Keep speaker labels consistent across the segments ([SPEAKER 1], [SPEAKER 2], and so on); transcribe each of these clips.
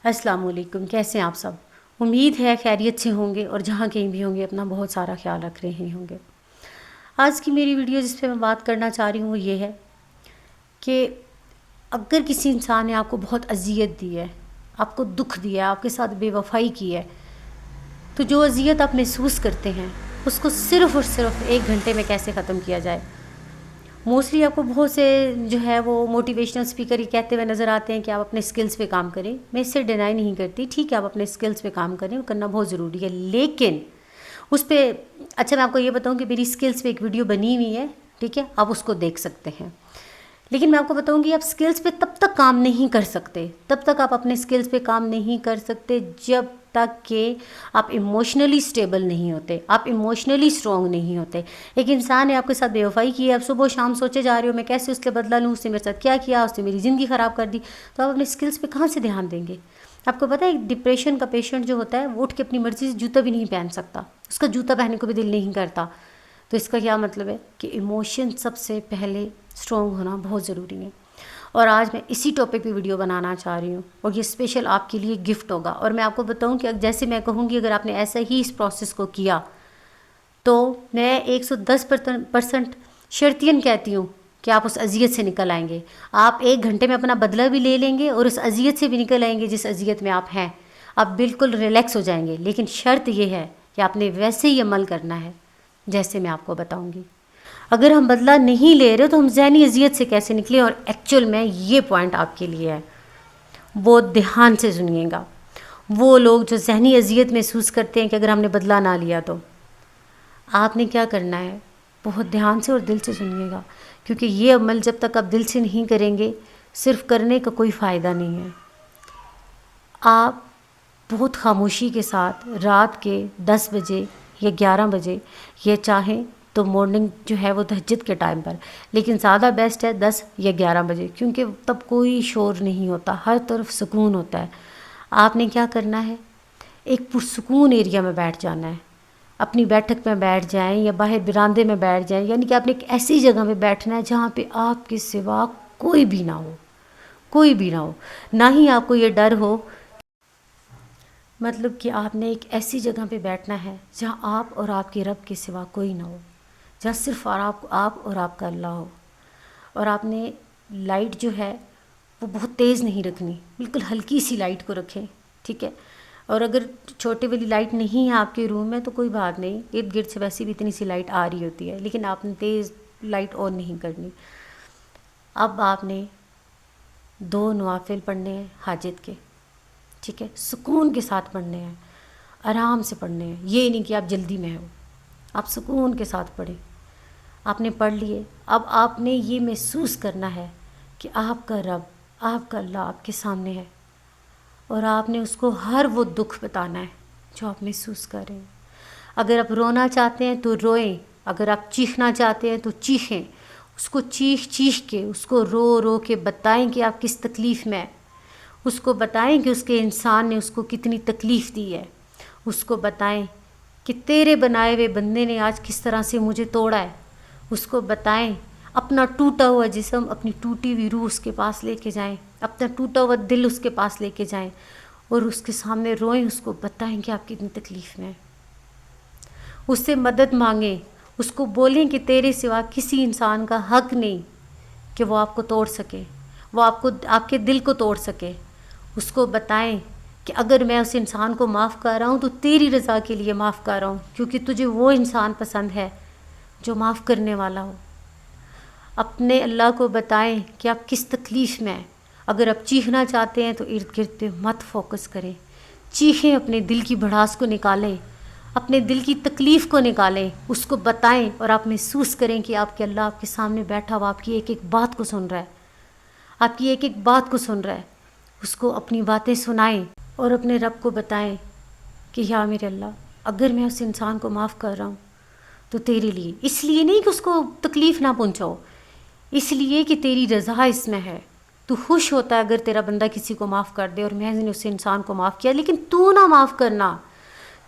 [SPEAKER 1] السلام علیکم، کیسے ہیں آپ سب؟ امید ہے خیریت سے ہوں گے اور جہاں کہیں بھی ہوں گے اپنا بہت سارا خیال رکھ رہے ہوں گے۔ آج کی میری ویڈیو جس پہ میں بات کرنا چاہ رہی ہوں وہ یہ ہے کہ اگر کسی انسان نے آپ کو بہت اذیت دی ہے، آپ کو دکھ دیا ہے، آپ کے ساتھ بے وفائی کی ہے، تو جو اذیت آپ محسوس کرتے ہیں اس کو صرف اور صرف 1 گھنٹے میں کیسے ختم کیا جائے۔ موسٹلی آپ کو بہت سے جو ہے وہ موٹیویشنل اسپیکر یہ کہتے ہوئے نظر آتے ہیں کہ آپ اپنے اسکلز پہ کام کریں۔ میں اس سے ڈینائی نہیں کرتی، ٹھیک ہے آپ اپنے اسکلز پہ کام کریں، وہ کرنا بہت ضروری ہے، لیکن اس پہ اچھا میں آپ کو یہ بتاؤں کہ میری اسکلز پہ ایک ویڈیو بنی ہوئی ہے، ٹھیک ہے آپ اس کو دیکھ سکتے ہیں۔ لیکن میں آپ کو بتاؤں گی آپ اسکلز پہ تب تک کام نہیں کر سکتے، تب تک آپ اپنے اسکلز پہ کام نہیں کر سکتے جب تک کہ آپ ایموشنلی اسٹیبل نہیں ہوتے، آپ ایموشنلی اسٹرانگ نہیں ہوتے۔ ایک انسان نے آپ کے ساتھ بے وفائی کی ہے، آپ صبح و شام سوچے جا رہے ہو میں کیسے اس کے بدلہ لوں، اس نے میرے ساتھ کیا کیا، اس نے میری زندگی خراب کر دی، تو آپ اپنے اسکلز پہ کہاں سے دھیان دیں گے؟ آپ کو پتہ ہے ایک ڈپریشن کا پیشنٹ جو ہوتا ہے وہ اٹھ کے اپنی مرضی سے جوتا بھی نہیں پہن سکتا، اس کا جوتا پہننے کو بھی دل نہیں کرتا۔ تو اس کا کیا مطلب ہے کہ ایموشن سب سے پہلے اسٹرانگ ہونا بہت ضروری ہے۔ اور آج میں اسی ٹاپک پہ ویڈیو بنانا چاہ رہی ہوں اور یہ اسپیشل آپ کے لیے گفٹ ہوگا۔ اور میں آپ کو بتاؤں کہ جیسے میں کہوں گی اگر آپ نے ایسا ہی اس پروسیس کو کیا تو میں 110% شرطیاً کہتی ہوں کہ آپ اس اذیت سے نکل آئیں گے۔ آپ 1 گھنٹے میں اپنا بدلہ بھی لے لیں گے اور اس اذیت سے بھی نکل آئیں گے جس اذیت میں آپ ہیں، آپ بالکل ریلیکس ہو جائیں گے۔ لیکن شرط یہ ہے کہ آپ نے ویسے ہی عمل کرنا ہے جیسے میں آپ کو بتاؤں گی۔ اگر ہم بدلہ نہیں لے رہے تو ہم ذہنی اذیت سے کیسے نکلیں؟ اور ایکچوئل میں یہ پوائنٹ آپ کے لیے ہے، وہ دھیان سے سنیے گا۔ وہ لوگ جو ذہنی اذیت محسوس کرتے ہیں کہ اگر ہم نے بدلہ نہ لیا تو آپ نے کیا کرنا ہے، بہت دھیان سے اور دل سے سنیے گا، کیونکہ یہ عمل جب تک آپ دل سے نہیں کریں گے صرف کرنے کا کوئی فائدہ نہیں ہے۔ آپ بہت خاموشی کے ساتھ رات کے 10 بجے یا 11 بجے یہ چاہیں تو مارننگ جو ہے وہ تہجد کے ٹائم پر، لیکن زیادہ بیسٹ ہے 10 یا 11 بجے، کیونکہ تب کوئی شور نہیں ہوتا، ہر طرف سکون ہوتا ہے۔ آپ نے کیا کرنا ہے، ایک پرسکون ایریا میں بیٹھ جانا ہے، اپنی بیٹھک میں بیٹھ جائیں یا باہر براندے میں بیٹھ جائیں، یعنی کہ آپ نے ایک ایسی جگہ پہ بیٹھنا ہے جہاں پہ آپ کے سوا کوئی بھی نہ ہو، کوئی بھی نہ ہو، نہ ہی آپ کو یہ ڈر ہو، مطلب کہ آپ نے ایک ایسی جگہ پہ بیٹھنا ہے جہاں آپ اور آپ کے رب کے سوا کوئی نہ ہو، جہاں صرف آپ اور آپ کا اللہ ہو۔ اور آپ نے لائٹ جو ہے وہ بہت تیز نہیں رکھنی، بالکل ہلکی سی لائٹ کو رکھیں، ٹھیک ہے۔ اور اگر چھوٹی والی لائٹ نہیں ہے آپ کے روم میں تو کوئی بات نہیں، ارد گرد سے ویسے بھی اتنی سی لائٹ آ رہی ہوتی ہے، لیکن آپ نے تیز لائٹ آن نہیں کرنی۔ اب آپ نے 2 نوافل پڑھنے ہیں حاجت کے، ٹھیک ہے، سکون کے ساتھ پڑھنے ہیں، آرام سے پڑھنے ہیں، یہ نہیں کہ آپ جلدی میں ہو، آپ سکون کے ساتھ پڑھیں۔ آپ نے پڑھ لیے، اب آپ نے یہ محسوس کرنا ہے کہ آپ کا رب، آپ کا اللہ آپ کے سامنے ہے اور آپ نے اس کو ہر وہ دکھ بتانا ہے جو آپ محسوس کر رہے ہیں۔ اگر آپ رونا چاہتے ہیں تو روئیں، اگر آپ چیخنا چاہتے ہیں تو چیخیں، اس کو چیخ چیخ کے، اس کو رو رو کے بتائیں کہ آپ کس تکلیف میں ہیں، اس کو بتائیں کہ اس کے انسان نے اس کو کتنی تکلیف دی ہے، اس کو بتائیں کہ تیرے بنائے ہوئے بندے نے آج کس طرح سے مجھے توڑا ہے، اس کو بتائیں، اپنا ٹوٹا ہوا جسم، اپنی ٹوٹی ہوئی روح اس کے پاس لے کے جائیں، اپنا ٹوٹا ہوا دل اس کے پاس لے کے جائیں اور اس کے سامنے روئیں، اس کو بتائیں کہ آپ کتنی تکلیف میں ہیں، اس سے مدد مانگیں، اس کو بولیں کہ تیرے سوا کسی انسان کا حق نہیں کہ وہ آپ کو توڑ سکے، وہ آپ کے دل کو توڑ سکے۔ اس کو بتائیں کہ اگر میں اس انسان کو معاف کر رہا ہوں تو تیری رضا کے لیے معاف کر رہا ہوں، کیونکہ تجھے وہ انسان پسند ہے جو معاف کرنے والا ہو۔ اپنے اللہ کو بتائیں کہ آپ کس تکلیف میں ہیں۔ اگر آپ چیخنا چاہتے ہیں تو ارد گرد پہ مت فوکس کریں، چیخیں، اپنے دل کی بھڑاس کو نکالیں، اپنے دل کی تکلیف کو نکالیں، اس کو بتائیں اور آپ محسوس کریں کہ آپ کے اللہ آپ کے سامنے بیٹھا ہوا آپ کی ایک ایک بات کو سن رہا ہے، آپ کی ایک ایک بات کو سن رہا ہے۔ اس کو اپنی باتیں سنائیں اور اپنے رب کو بتائیں کہ یا میرے اللہ اگر میں اس انسان کو معاف کر رہا ہوں تو تیرے لیے، اس لیے نہیں کہ اس کو تکلیف نہ پہنچاؤ، اس لیے کہ تیری رضا اس میں ہے، تو خوش ہوتا ہے اگر تیرا بندہ کسی کو معاف کر دے، اور میں نے اس انسان کو معاف کیا، لیکن تو نہ معاف کرنا،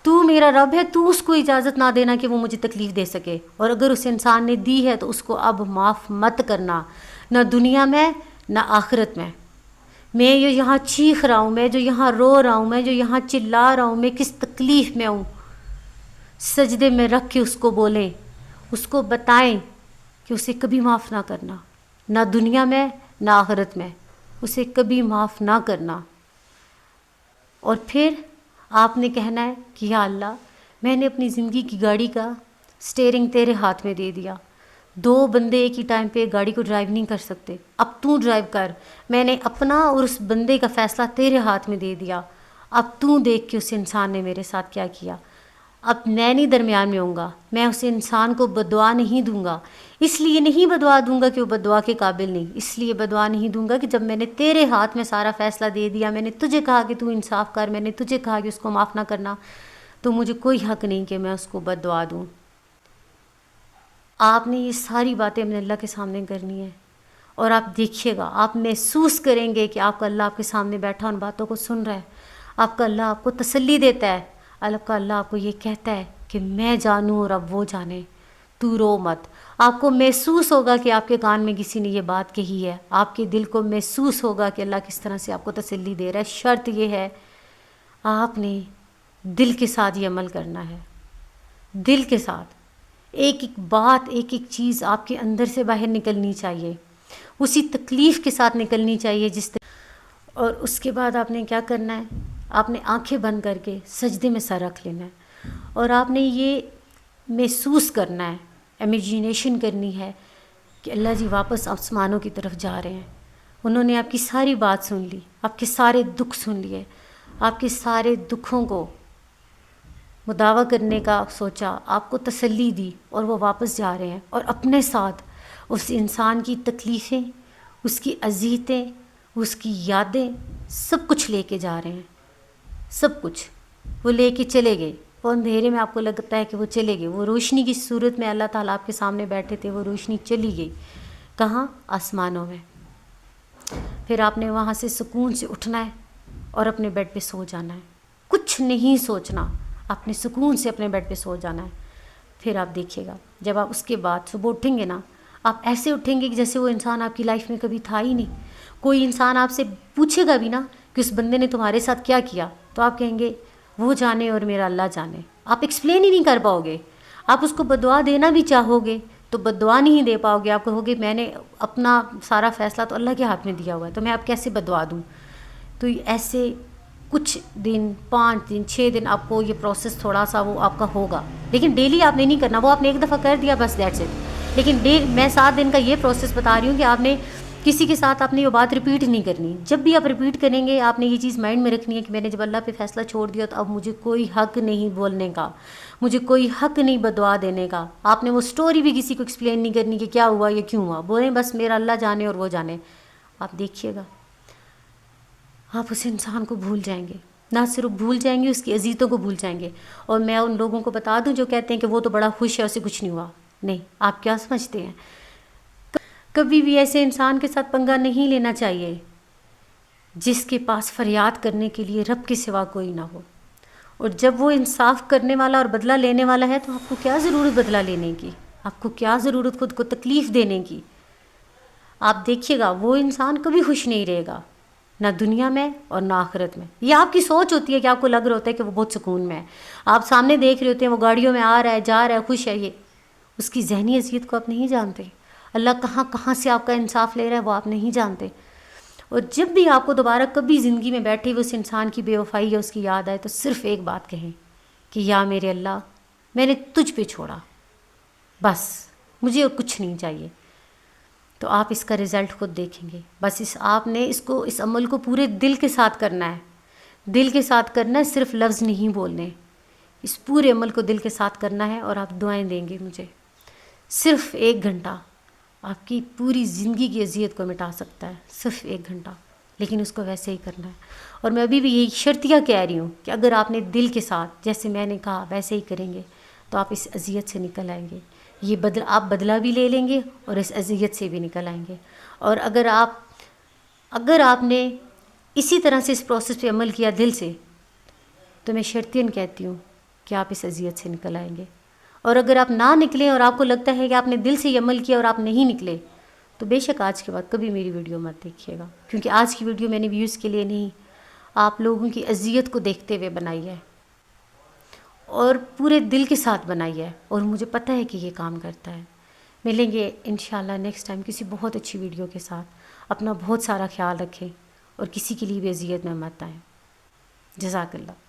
[SPEAKER 1] تو میرا رب ہے، تو اس کو اجازت نہ دینا کہ وہ مجھے تکلیف دے سکے، اور اگر اس انسان نے دی ہے تو اس کو اب معاف مت کرنا، نہ دنیا میں نہ آخرت میں، میں جو یہاں چیخ رہا ہوں، میں جو یہاں رو رہا ہوں، میں جو یہاں چلا رہا ہوں، میں کس تکلیف میں ہوں، سجدے میں رکھ کے اس کو بولیں، اس کو بتائیں کہ اسے کبھی معاف نہ کرنا، نہ دنیا میں نہ آخرت میں، اسے کبھی معاف نہ کرنا۔ اور پھر آپ نے کہنا ہے کہ یا اللہ، میں نے اپنی زندگی کی گاڑی کا سٹیئرنگ تیرے ہاتھ میں دے دیا، 2 بندے ایک ہی ٹائم پہ گاڑی کو ڈرائیو نہیں کر سکتے، اب تو ڈرائیو کر، میں نے اپنا اور اس بندے کا فیصلہ تیرے ہاتھ میں دے دیا، اب تو دیکھ کہ اس انسان نے میرے ساتھ کیا کیا، اب میں نہیں درمیان میں ہوں گا، میں اس انسان کو بددعا نہیں دوں گا، اس لیے نہیں بددعا دوں گا کہ وہ بددعا کے قابل نہیں، اس لیے بددعا نہیں دوں گا کہ جب میں نے تیرے ہاتھ میں سارا فیصلہ دے دیا، میں نے تجھے کہا کہ تو انصاف کر، میں نے تجھے کہا کہ اس کو معاف نہ کرنا، تو مجھے کوئی حق نہیں کہ میں اس کو بددعا دوں۔ آپ نے یہ ساری باتیں اپنے اللہ کے سامنے کرنی ہیں، اور آپ دیکھیے گا، آپ محسوس کریں گے کہ آپ کا اللہ آپ کے سامنے بیٹھا ان باتوں کو سن رہا ہے، آپ کا اللہ آپ کو تسلی دیتا ہے، آپ کا اللہ آپ کو یہ کہتا ہے کہ میں جانوں اور اب وہ جانے، تو رو مت۔ آپ کو محسوس ہوگا کہ آپ کے کان میں کسی نے یہ بات کہی ہے، آپ کے دل کو محسوس ہوگا کہ اللہ کس طرح سے آپ کو تسلی دے رہا ہے۔ شرط یہ ہے، آپ نے دل کے ساتھ یہ عمل کرنا ہے، دل کے ساتھ، ایک ایک بات، ایک ایک چیز آپ کے اندر سے باہر نکلنی چاہیے، اسی تکلیف کے ساتھ نکلنی چاہیے اور اس کے بعد آپ نے کیا کرنا ہے، آپ نے آنکھیں بند کر کے سجدے میں سر رکھ لینا ہے، اور آپ نے یہ محسوس کرنا ہے، امیجینیشن کرنی ہے کہ اللہ جی واپس آسمانوں کی طرف جا رہے ہیں، انہوں نے آپ کی ساری بات سن لی، آپ کے سارے دکھ سن لیے، آپ کے سارے دکھوں کو مداوع کرنے کا سوچا، آپ کو تسلی دی، اور وہ واپس جا رہے ہیں، اور اپنے ساتھ اس انسان کی تکلیفیں، اس کی اذیتیں، اس کی یادیں، سب کچھ لے کے جا رہے ہیں، سب کچھ وہ لے کے چلے گئے۔ وہ اندھیرے میں آپ کو لگتا ہے کہ وہ چلے گئے، وہ روشنی کی صورت میں اللہ تعالیٰ آپ کے سامنے بیٹھے تھے، وہ روشنی چلی گئی، کہاں؟ آسمانوں میں۔ پھر آپ نے وہاں سے سکون سے اٹھنا ہے اور اپنے بیڈ پہ سو جانا ہے، کچھ نہیں سوچنا، آپ نے سکون سے اپنے بیڈ پہ سو جانا ہے۔ پھر آپ دیکھیے گا، جب آپ اس کے بعد صبح اٹھیں گے نا، آپ ایسے اٹھیں گے کہ جیسے وہ انسان آپ کی لائف میں کبھی تھا ہی نہیں۔ کوئی انسان آپ سے پوچھے گا بھی نا کہ اس بندے نے تمہارے ساتھ کیا کیا، تو آپ کہیں گے وہ جانے اور میرا اللہ جانے، آپ ایکسپلین ہی نہیں کر پاؤ گے۔ آپ اس کو بددعا دینا بھی چاہو گے تو بددعا نہیں دے پاؤ گے، آپ کہو گے میں نے اپنا سارا فیصلہ تو اللہ کے ہاتھ میں دیا ہوا ہے، تو میں اب کیسے بددعا دوں۔ تو ایسے کچھ دن، 5 دن، 6 دن آپ کو یہ پروسیس تھوڑا سا وہ آپ کا ہوگا، لیکن ڈیلی آپ نے نہیں کرنا، وہ آپ نے ایک دفعہ کر دیا بس دیٹس اٹ۔ لیکن میں 7 دن کا یہ پروسیس بتا رہی ہوں کہ آپ نے کسی کے ساتھ آپ نے یہ بات ریپیٹ نہیں کرنی۔ جب بھی آپ ریپیٹ کریں گے، آپ نے یہ چیز مائنڈ میں رکھنی ہے کہ میں نے جب اللہ پہ فیصلہ چھوڑ دیا تو اب مجھے کوئی حق نہیں بولنے کا، مجھے کوئی حق نہیں بددعا دینے کا۔ آپ نے وہ سٹوری بھی کسی کو ایکسپلین نہیں کرنی کہ کیا ہوا یا کیوں ہوا، بولیں بس میرا اللہ جانے اور وہ جانے۔ آپ دیکھیے گا، آپ اس انسان کو بھول جائیں گے، نہ صرف بھول جائیں گے، اس کی اذیتوں کو بھول جائیں گے۔ اور میں ان لوگوں کو بتا دوں جو کہتے ہیں کہ وہ تو بڑا خوش ہے، اسے کچھ نہیں ہوا، نہیں، آپ کیا سمجھتے ہیں؟ کبھی بھی ایسے انسان کے ساتھ پنگا نہیں لینا چاہیے جس کے پاس فریاد کرنے کے لیے رب کے سوا کوئی نہ ہو۔ اور جب وہ انصاف کرنے والا اور بدلہ لینے والا ہے تو آپ کو کیا ضرورت بدلہ لینے کی، آپ کو کیا ضرورت خود کو تکلیف دینے کی۔ آپ دیکھیے گا، وہ انسان کبھی خوش نہیں رہے گا، نہ دنیا میں اور نہ آخرت میں۔ یہ آپ کی سوچ ہوتی ہے کہ آپ کو لگ رہا ہوتا ہے کہ وہ بہت سکون میں ہے، آپ سامنے دیکھ رہے ہوتے ہیں وہ گاڑیوں میں آ رہا ہے، جا رہا ہے، خوش ہے، یہ اس کی ذہنی اذیت کو آپ نہیں جانتے۔ اللہ کہاں کہاں سے آپ کا انصاف لے رہا ہے وہ آپ نہیں جانتے۔ اور جب بھی آپ کو دوبارہ کبھی زندگی میں بیٹھے ہوئے اس انسان کی بے وفائی یا اس کی یاد آئے تو صرف ایک بات کہیں کہ یا میرے اللہ، میں نے تجھ پہ چھوڑا، بس مجھے اور کچھ نہیں چاہیے۔ تو آپ اس کا رزلٹ خود دیکھیں گے۔ بس آپ نے اس عمل کو پورے دل کے ساتھ کرنا ہے، دل کے ساتھ کرنا ہے، صرف لفظ نہیں بولنے، اس پورے عمل کو دل کے ساتھ کرنا ہے۔ اور آپ دعائیں دیں گے مجھے، صرف 1 گھنٹہ آپ کی پوری زندگی کی اذیت کو مٹا سکتا ہے، صرف 1 گھنٹہ، لیکن اس کو ویسے ہی کرنا ہے۔ اور میں ابھی بھی یہی شرطیہ کہہ رہی ہوں کہ اگر آپ نے دل کے ساتھ جیسے میں نے کہا ویسے ہی کریں گے تو آپ اس اذیت سے نکل آئیں گے، یہ آپ بدلہ بھی لے لیں گے اور اس اذیت سے بھی نکل آئیں گے۔ اور اگر آپ نے اسی طرح سے اس پروسیس پہ عمل کیا دل سے، تو میں شرطیاً کہتی ہوں کہ آپ اس اذیت سے نکل آئیں گے۔ اور اگر آپ نہ نکلیں اور آپ کو لگتا ہے کہ آپ نے دل سے یہ عمل کیا اور آپ نہیں نکلے، تو بے شک آج کے بعد کبھی میری ویڈیو مت دیکھیے گا، کیونکہ آج کی ویڈیو میں نے ویوز کے لیے نہیں، آپ لوگوں کی اذیت کو دیکھتے ہوئے بنائی ہے، اور پورے دل کے ساتھ بنائی ہے، اور مجھے پتہ ہے کہ یہ کام کرتا ہے۔ ملیں گے انشاءاللہ نیکسٹ ٹائم کسی بہت اچھی ویڈیو کے ساتھ۔ اپنا بہت سارا خیال رکھیں اور کسی کے لیے بھی اذیت میں مت آئیں۔ جزاک اللہ۔